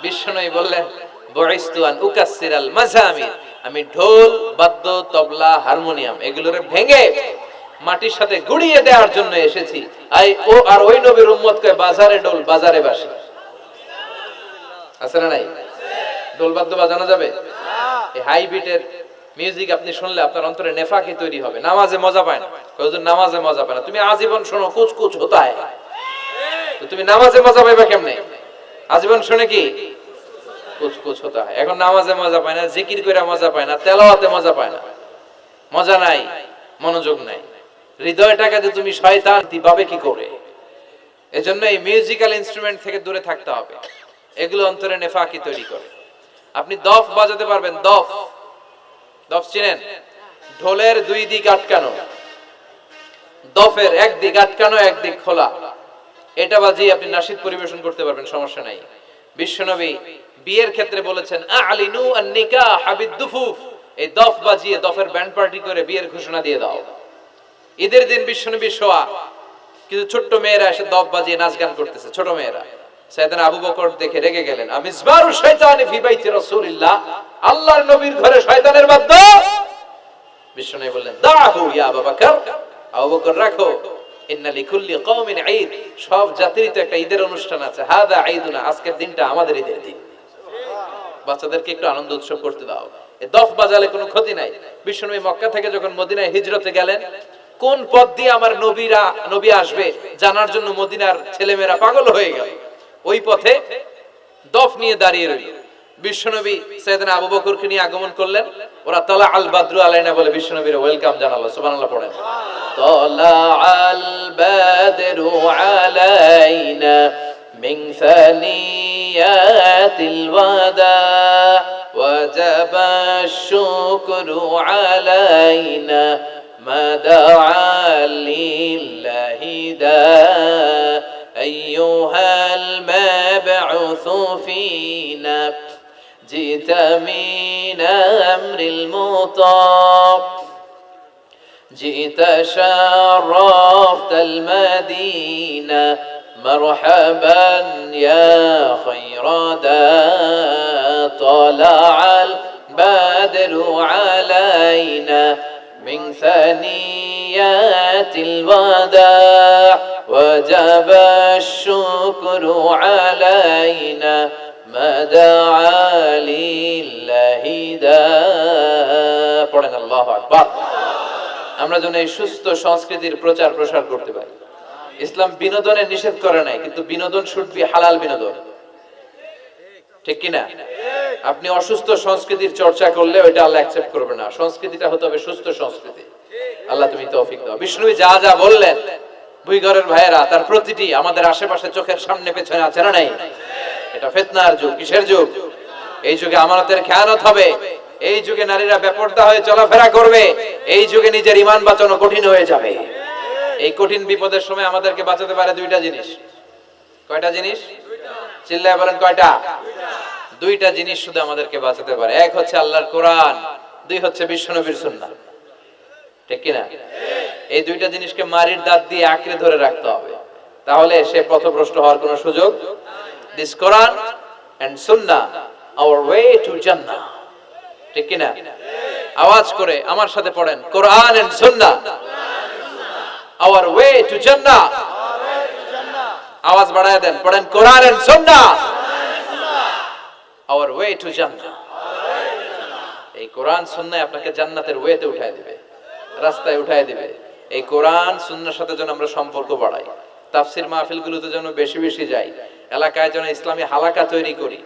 বিশ্বনবী বললেন বুইস্তু আন উকাসসিরাল মাযামির, আমি ঢোল, বাদ্য, তবলা, হারমোনিয়াম এগুলোরে ভেঙে মাটির সাথে গুড়িয়ে দেওয়ার জন্য এসেছি। আর ওই নবীর উম্মত কয় বাজারে ঢোল বাজারে বাঁশি। আছে না নাই? ঢোল বাদ্য বাজানো যাবে? এই হাই বিটের মিউজিক আপনি শুনলে আপনার অন্তরে নেফাকি তৈরি হবে। নামাজে মজা পায় না, হুজুর নামাজে মজা পায় না। তুমি আজীবন শোনো কুছ কুছ হোতা है, তো তুমি নামাজে মজা পাইবা কেমনে? আজীবন শুনে কি কুছ কুছ হোতা है। এখন নামাজে মজা পায় না, জিকির করে মজা পায় না, তেলাওয়াতে মজা পায় না, মজা নাই, মনোযোগ নাই। হৃদয়টাকে যে তুমি শয়তান দিবাবে কি করে? এজন্য এই মিউজিক্যাল ইনস্ট্রুমেন্ট থেকে দূরে থাকতে হবে। এগুলো অন্তরে নেফাকি তৈরি করে। আপনি দফ বাজাতে পারবেন? দফ, দফ চিনেন? ঢোলের দুই দিক আটকানো, দফের এক দিক আটকানো এক দিক খোলা, এটা বাজিয়ে আপনি নাশিদ পরিবেশন করতে পারবেন, সমস্যা নাই। বিশ্বনবী বিয়ের ক্ষেত্রে বলেছেন আ'লিনু আন-নিকাহ বিদ-দুফুফ, এই দফ বাজিয়ে দফের ব্যান্ড পার্টি করে বিয়ের ঘোষণা দিয়ে দাও। ঈদের দিন বিশ্বনবী শোয়া, কিছু ছোট্ট মেয়েরা এসে দফ বাজিয়ে নাচ গান করতেছে, ছোট মেয়েরা। সাইয়েদনা আবু বকর দেখে রেগে গেলেন, আমিসবারু শাইতানি ফি বাইতি রাসূলিল্লাহ, আল্লাহর নবীর ঘরে শয়তানের বাদ্য। বিশ্বনবী বললেন দাহু ইয়া আবু বকর, আবু বকর রাখো, ইন্না লিকুল্লি কওমিন ঈদ, সব জাতিরই তো একটা ঈদের অনুষ্ঠান আছে, হাদা ঈদুনা, আজকের দিনটা আমাদের ঈদের দিন, বাচ্চাদেরকে একটু আনন্দ উৎসব করতে দাও। এই দফ বাজালে কোনো ক্ষতি নাই। বিশ্বনবী মক্কা থেকে যখন মদিনায় হিজরতে গেলেন, কোন পথ দিয়ে আমার নবী আসবে জানার জন্য মদিনার ছেলেমেয়েরা পাগল হয়ে গেল। ওই পথে দফ নিয়ে দাঁড়িয়ে রইল। বিশ্বনবী সাইয়েদনা আবু বকরকে নিয়ে আগমন করলেন। ওরা তালা আল বাদরু আলাইনা বলে বিশ্বনবীর ওয়েলকাম জানালো। সুবহানাল্লাহ পড়েন। তালা আল বাদরু আলাইনা মিন সানিয়াতিল ওয়াদা ওয়াজাবা আশ-শুকরু আলাইনা মা দাআ লিল্লাহি দা আইয়ুহাল মাবউসু ফিনা জিতা মিন আমরিল মুতাব জিতা শারাফতাল মাদিনা মারহাবান ইয়া খায়রা দা তালাআল বাদরু আলাইনা মিন সানিয়াতিল ওয়াদা ওয়াজাবা আশ-শুকরু আলাইনা মা দাআ লিল্লাহি দা। পড়েন আল্লাহু আকবার। আমরা যেন এই সুস্থ সংস্কৃতির প্রচার প্রসার করতে পারি। ইসলাম বিনোদনে নিষেধ করে নাই, কিন্তু বিনোদন শুড বি হালাল বিনোদন, ঠিক কি না? আপনি অসুস্থ সংস্কৃতির চর্চা করলে ওইটা আল্লাহ অ্যাকসেপ্ট করবে না। সংস্কৃতিটা হতে হবে সুস্থ সংস্কৃতি। আল্লাহ তুমি তৌফিক দাও। বিষ্ণুবী যা যা বললেন, ভুইঘরের ভাইয়েরা, তার প্রতিটি আমাদের আশেপাশে চোখের সামনে পেছনে আছে না নাই? এটা ফিতনার যুগ। কিসের যুগ? এই যুগে আমানতের খেয়ানত হবে, এই যুগে নারীরা বেপরদা হয়ে চলাফেরা করবে, এই যুগে নিজের ঈমান বাঁচানো কঠিন হয়ে যাবে। এই কঠিন বিপদের সময় আমাদেরকে বাঁচাতে পারে দুইটা জিনিস। কয়টা জিনিস? চিল্লায় বলেন কয়টা? দুইটা জিনিস শুধু আমাদেরকে বাঁচাতে পারে। এক হচ্ছে আল্লাহর কোরআন, দুই হচ্ছে বিশ্বনবীর সুন্নাহ, ঠিক কি না? এই দুইটা জিনিসকে মারির দাঁত দিয়ে আঁকড়ে ধরে রাখতে হবে, তাহলে সে পথভ্রষ্ট হওয়ার কোনো সুযোগ। This Quran and Sunnah hour way to জান্নাহ, ঠিক কি না? আওয়াজ করে আমার সাথে পড়েন, কোরআন and Sunnah hour way to জান্নাহ। আওয়াজ বাড়ায় দেন, পড়েন, কোরআন and Sunnah hour way to জান্নাহ। এই কোরআন সুন্নাহ আপনাকে জান্নাতের ওয়েতে উঠায় দিবে, রাস্তায় উঠায় দিবে। এই কোরআন সুন্নাহর সাথে যেন আমরা সম্পর্ক বাড়াই, তাফসীর মাহফিলগুলোতে যেন বেশি বেশি যাই, এলাকায় যেন ইসলামী হালাকা তৈরি করি,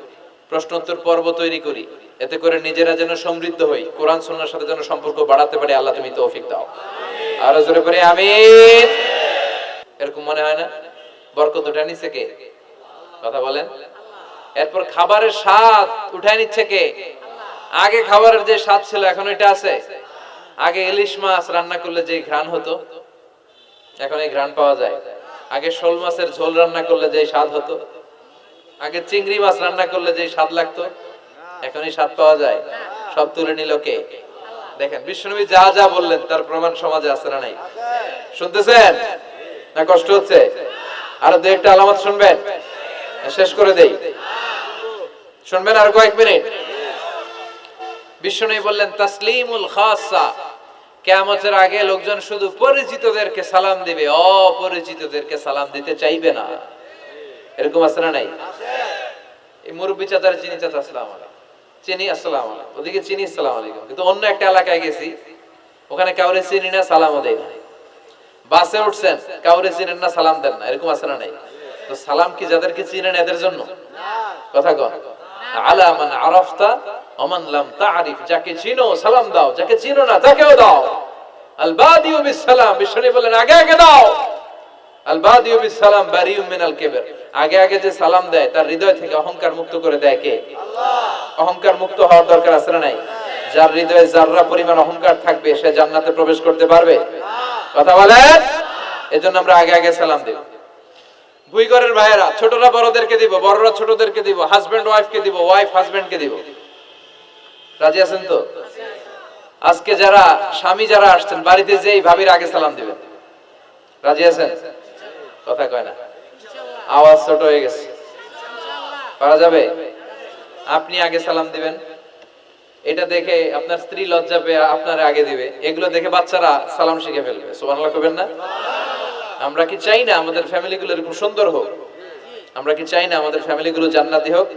প্রশ্নোত্তর পর্ব তৈরি করি, এতে করে নিজেরা যেন সমৃদ্ধ হই, কোরআন সুন্নাহর সাথে যেন সম্পর্ক বাড়াতে পারি। আল্লাহ তুমি তৌফিক দাও। আর জোরে করে আমিন। এরকম মনে হয় না বরকত উঠায় নিচ্ছে কে? কথা বলেন। এরপর খাবারের স্বাদ উঠায় নিচ্ছে কে? আগে খাবারের যে স্বাদ ছিল এখন এটা আছে? আগে ইলিশ মাছ রান্না করলে যে ঘ্রাণ হতো, এখন এই ঘ্রাণ পাওয়া যায়। আগে শোল মাছের ঝোল রান্না করলে যে স্বাদ হতো, আগে চিংড়ি মাছ রান্না করলে যে স্বাদ লাগতো, এখন এই স্বাদ পাওয়া যায়? সব তুলে নিল কে? দেখেন বিশ্বনবী যা যা বললেন তার প্রমাণ সমাজে আছে না নাই? শুনতেছেন না কষ্ট হচ্ছে? আরো দু একটা আলামত শুনবেন, শেষ করে দেই। শুনবেন আর কয়েক মিনিট। বিষ্ণু বললেন তাসলিমুল খাসা, কিয়ামতের আগে লোকজন শুধু পরিচিতদেরকে সালাম দিবে, অপরিচিতদেরকে সালাম দিতে চাইবে না। এরকম আছে না নাই? এই মুরব্বী চাচার চিনি চাচা আসসালামু আলাইকুম, চিনি আসসালামু আলাইকুম, ওদিকে চিনি আসসালামু আলাইকুম। কিন্তু অন্য একটা এলাকায় গেছি, ওখানে কাউরে চিনি না, সালামও দেয় না। বাসে উঠছেন, কাউরে চিনেন না, সালাম দেন না। এরকম আছে না নাই? তো সালাম কি যাদেরকে চিনেন এদের জন্য? কথা কন। আলা মান আরাফতা ওয়া মান লাম তা'রিফ, যাকে চিনো সালাম দাও, যাকে চিনো না তাকেও দাও। আল বাদিউ বিস সালাম, বিষ্ণু বলেন আগে আগে দাও। আল বাদিউ বিস সালাম বারিউম মিনাল কিবর, আগে আগে যে সালাম দেয় তার হৃদয় থেকে অহংকার মুক্ত করে দেয় কে? আল্লাহ। অহংকার মুক্ত হওয়ার দরকার আছে না নাই? যার হৃদয়ে যাররা পরিমাণ অহংকার থাকবে সে জান্নাতে প্রবেশ করতে পারবে? কথা বলেন। এজন্য আমরা আগে আগে সালাম দেব। দুই ঘরের ভাইয়েরা, ছোটরা বড়দেরকে দিব, বড়রা ছোটদেরকে দিব, হাজবেন্ড ওয়াইফকে দিব, ওয়াইফ হাজবেন্ডকে দিব। রাজি আছেন তো? আজকে যারা স্বামী যারা আসছেন, বাড়িতে যেই ভাবির আগে সালাম দিবেন। রাজি আছেন? কথা কয় না, আওয়াজ ছোট হয়ে গেছে। পারা যাবে? আপনি আগে সালাম দিবেন, এটা দেখে আপনার স্ত্রী লজ্জা পেয়ে আপনার আগে দিবে। এগুলো দেখে বাচ্চারা সালাম শিখে ফেলবে। সুবহানাল্লাহ কইবেন না? আমরা কি চাই না আমাদের ফ্যামিলিগুলো এরকম সুন্দর হোক? আমরা কি চাই না আমাদের ফ্যামিলিগুলো জান্নাতি হোক?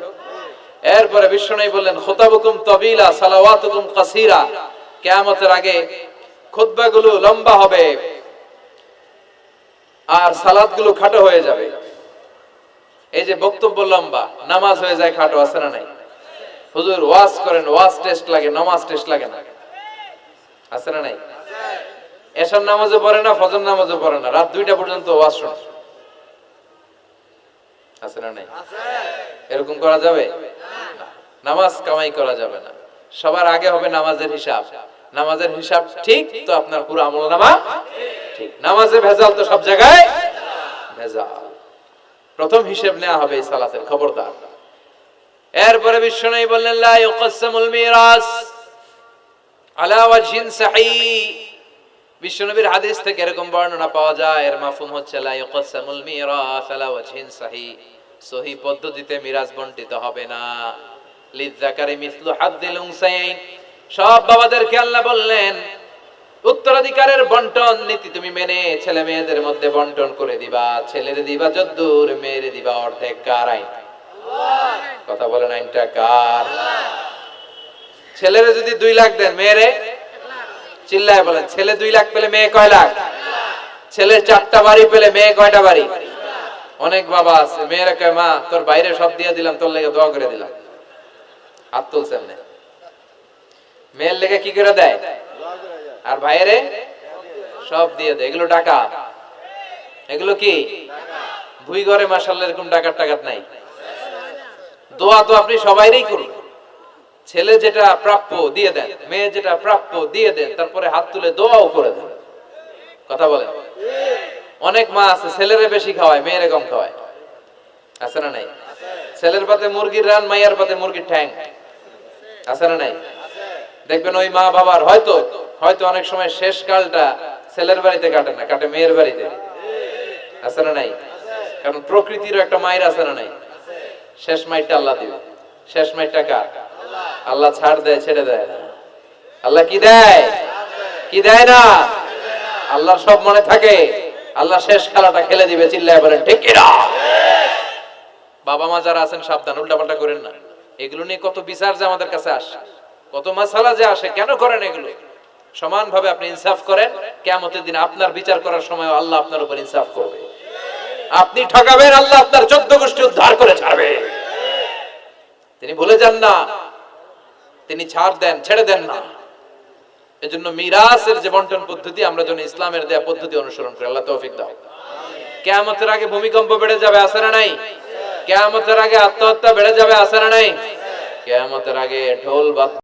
এরপরে বিশ্বনবী বললেন খুতাবুকুম তাবিলা সালাওয়াতুকুম কাসীরা, কিয়ামতের আগে খুতবাগুলো লম্বা হবে আর সালাতগুলো খাটো হয়ে যাবে। এই যে বক্তব্য লম্বা, নামাজ হয়ে যায় খাটো, আছে না নাই? হুজুর ওয়াজ করেন, ওয়াজ টেস্ট লাগে, নামাজ টেস্ট লাগে না, আছে না নাই? এশার নামাজও পড়ে না, ফজর নামাজও পড়ে না, রাত 2টা পর্যন্ত ওয়াজ শোনে, আছে না নাই? এরকম করা যাবে না। নামাজ কামাই করা যাবে না। সবার আগে হবে নামাজের হিসাব। নামাজের হিসাব ঠিক তো আপনার পুরো আমলনামা ঠিক। নামাজে ভেজাল তো সব জায়গায় ভেজাল। প্রথম হিসাব নেওয়া হবে সালাতের, খবরদার। এরপরে বিশ্বনবী বললেন লা ইউকাসসামুল মিরাস আলা ওয়াজহিন সাহিহ। বিশ্বনবীর হাদিস থেকে এরকম বর্ণনা পাওয়া যায়, এর মাফহুম হচ্ছে লা ইউকাসসামুল মিরাস আলা ওয়াজহিন সাহিহ, সহিহ পদ্ধতিতে মিরাজ বণ্টিত হবে না। লিযযাকারি মিসলু হাযযিল উনসায়াইন, সব বাবাদেরকে আল্লাহ বললেন উত্তরাধিকারের বন্টন নীতি তুমি মেনে ছেলে মেয়েদের মধ্যে বন্টন করে দিবা। ছেলেরে দিবা যদ্দূর, মেয়েরে দিবা অর্ধেক। কার আইন? কথা বলেন, আইনটা কার? ছেলেরে যদি 2 লাখ দেন, মেয়েরে চিল্লায় বলেন, ছেলে 2 লাখ পেলে মেয়ে কয় লাখ? ছেলে 4টা বাড়ি পেলে মেয়ে কয়টা বাড়ি? অনেক বাবা আছে মেয়েরা কয় মা তোর বাইরে সব দিয়ে দিলাম, তোর লেগে দোয়া করে দিলাম। হাত তুলছেন না? মেয়ের লেগে কি করে দেয়? আর ভাইরে সব দিয়ে দেয়। এগুলো টাকা, এগুলো কি ভুই ঘরে মাশাআল্লাহ এরকম টাকার নাই। দোয়া তো আপনি সবাইরই করুন। ছেলে যেটা প্রাপ্য দিয়ে দেন, মেয়ে যেটা প্রাপ্য দিয়ে দেন, তারপরে হাত তুলে দোয়াও করে দেন। কথা বলেন। অনেক মা আছে ছেলেরে বেশি খাওয়ায়, মেয়েরে কম খাওয়ায়, আছে না নাই? ছেলের পাতে মুরগির রান, মাইয়ার পাতে মুরগির ঠ্যাং, আছে না নাই? দেখবেন ওই মা বাবার হয়তো অনেক সময় শেষ কালটা ছেলের বাড়িতে কাটে না, কাটে মেয়ের বাড়িতে, আছে না নাই? কারণ প্রকৃতির একটা মায়ের আছে না নাই? শেষ মাইরটা আল্লাহ দিবে। শেষ মাইরটা কার? আল্লাহ ছাড় দেয়, ছেড়ে দেয় না। আল্লাহ কি দেয়? কি দেয় না? আল্লাহর সব মনে থাকে। আল্লাহ শেষ খেলাটা খেলে দিবে। চিল্লায় বলেন ঠিক কি না? বাবা মা যারা আছেন সাবধান, উল্টাপাল্টা করেন না। এগুলো নিয়ে কত বিচার যে আমাদের কাছে আসে, কত মাসালা যে আসে, কেন করেন এগুলো? সমানভাবে আপনি ইনসাফ করেন, কিয়ামতের দিন আপনার বিচার করার সময় আল্লাহ আপনার উপর ইনসাফ করবে। আপনি ঠকাবেন, আল্লাহ আপনার 14 গোষ্ঠী উদ্ধার করে ছাড়বে। তিনি ভুলে যান না, তিনি ছাড় দেন, ছেড়ে দেন না। এজন্য মিরাসের যে বন্টন পদ্ধতি, আমরা যেন ইসলামের দেয়া পদ্ধতি অনুসরণ করি। আল্লাহ তৌফিক দাও। কিয়ামতের আগে ভূমিকম্প বেড়ে যাবে, আছে না নাই? কিয়ামতের আগে আত্মহত্যা বেড়ে যাবে, আছে না নাই? কিয়ামতের আগে ঢোল বাদ্য